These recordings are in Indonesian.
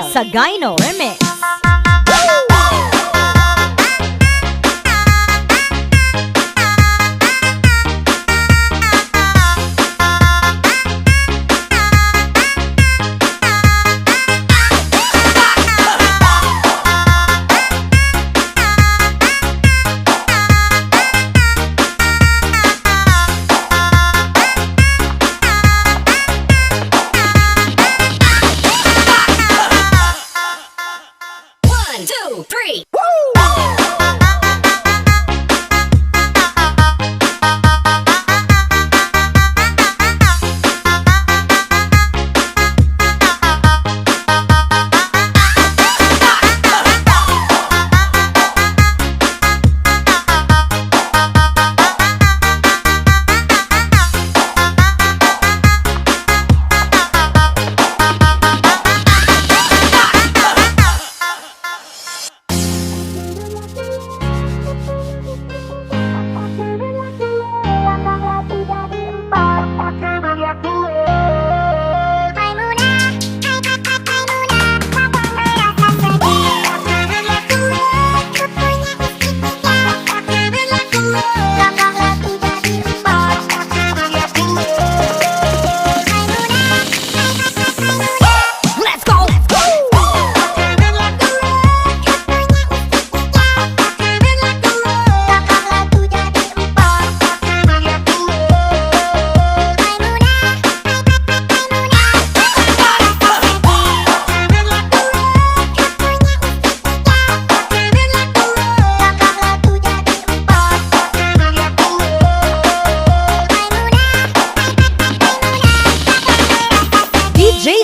Jonel Sagayno Remix. One, two, three.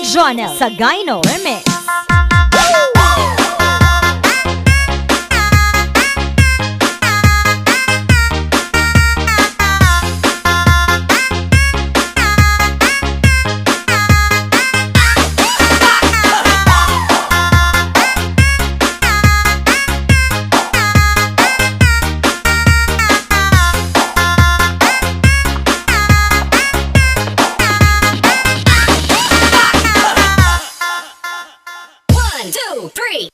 Jonel Sagayno Remix. One, two, three.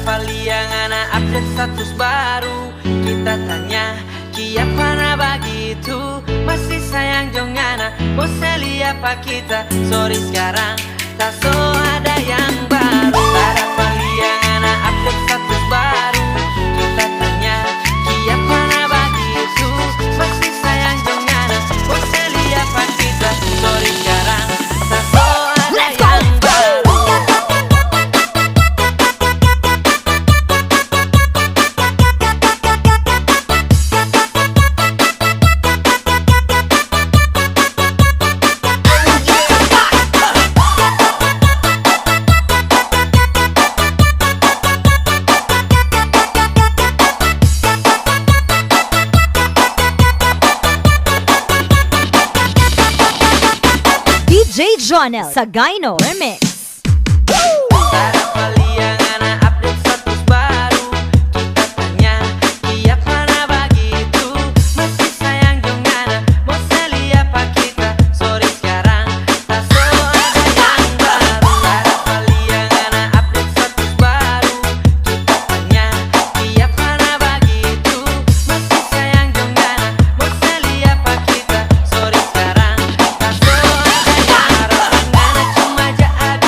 Paliangan update status baru. Kita tanya kiapa begitu. Masih sayang jongana Boseli apa kita. Sorry sekarang tak so ada yang baru. Ada paliangan update status baru. Kita tanya kiapa begitu. Masih sayang jongana Boseli apa kita. Sorry sekarang tak so ada yang baru. DJ Jonel Sagayno Remix. Ada paliangan update status baru. Kita tanya kiapa begitu. Masih sayang jongana Boseli apa kita. Sorry sekarang tak so ada yang baru. Ada paliangan update status baru. Kita tanya kiapa begitu. Masih sayang jongana Boseli apa kita. Sorry sekarang tak so ada yang baru. Cuma jahat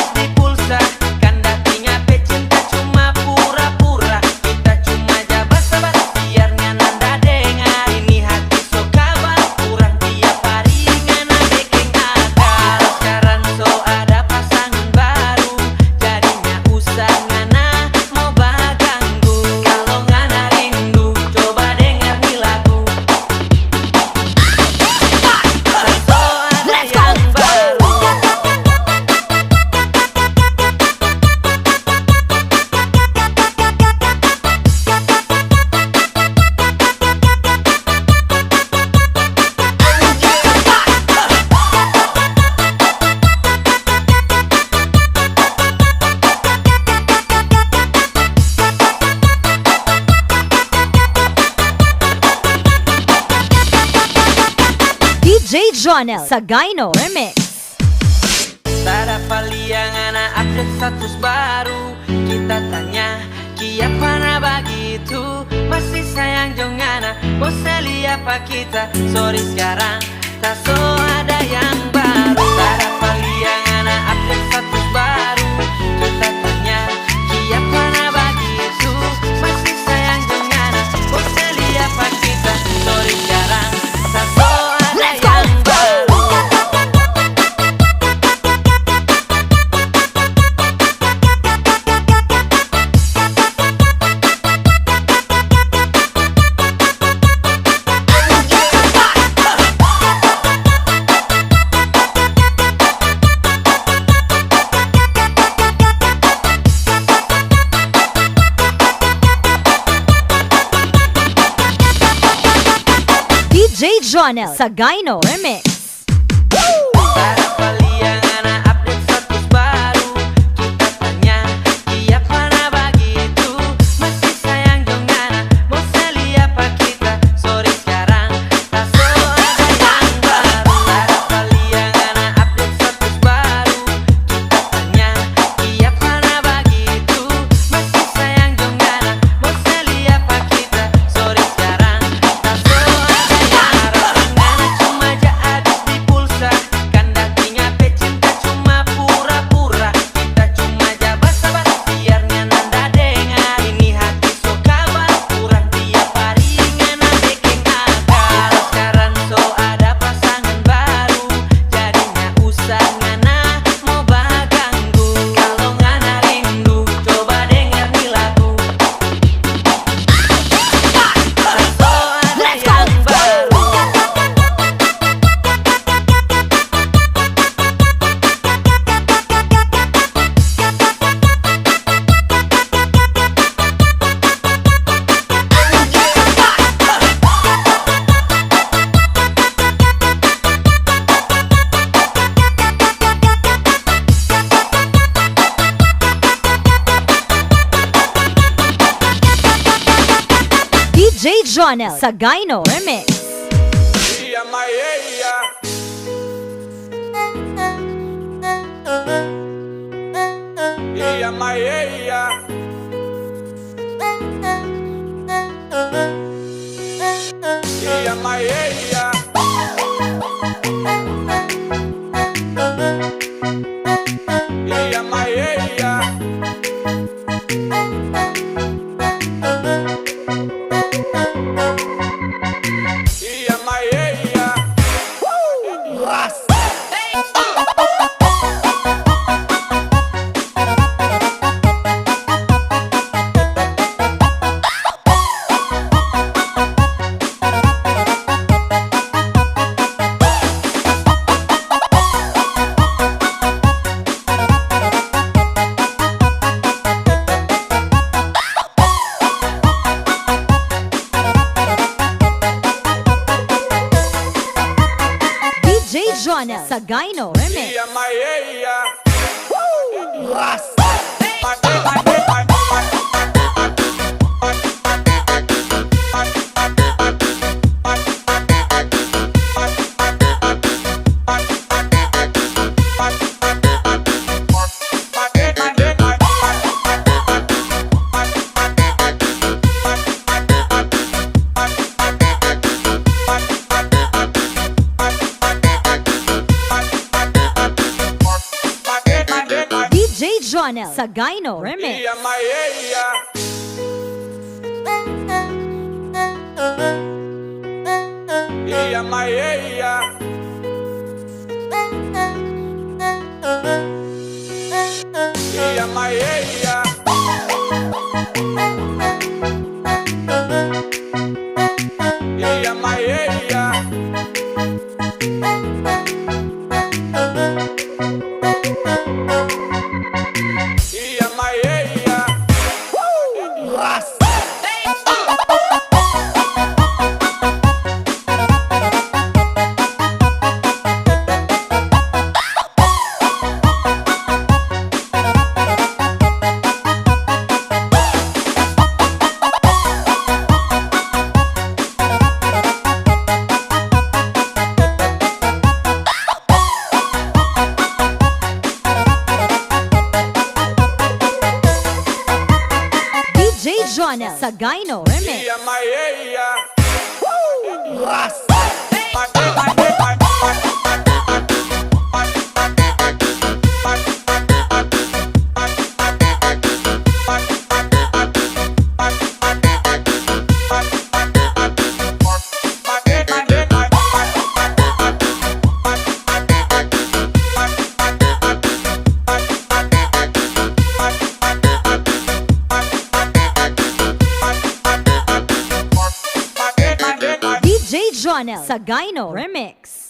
Jonel Sagayno Remix. Tak dapat liang anak update status baru. Kita tanya kiapa na begitu. Masih sayang jongana Boseli apa kita. Sorry sekarang tak so ada yang baru. Tak dapat liang anak update status baru. Kita tanya kiapa na begitu. Masih sayang jongana Boseli apa kita. Sorry sekarang tak so ada yang baru. DJ Jonel Sagayno Remix. Para paliang anak update status baru. Kita tanya kiapa na begitu. Masih sayang jongana Boseli apa kita. Sorry sekarang tak so ada yang baru. Para paliang anak update status baru. Kita tanya kiapa na begitu. Masih sayang jongana Boseli apa kita. Sorry sekarang tak so ada yang baru. Ngana cuma aja habis di pulsa. Kandakinya pecinta cuma pura-pura. Kita cuma aja basa-basi biar nanda dengar. Ini hati so kabar kurang tiap hari ngana bikin akal. Sekarang so ada pasangan baru. Jadinya usah ngana mau baganggu. Kalau ngana rindu coba dengar nih lagu. Tak so ada yang baru. DJ Jonel Sagayno Remix. Iya Maya, iya Maya, iya Maya, iya Maya. Iya Maya, DJ Jonel Sagayno Remix. iya Maya. DJ Jonel Sagayno Remix. Iya Maya, iya Maya, iya Maya, iya Maya. Iya Maya, DJ Jonel Sagayno Remix. Yeah, my yeah. DJ Jonel Sagayno Remix.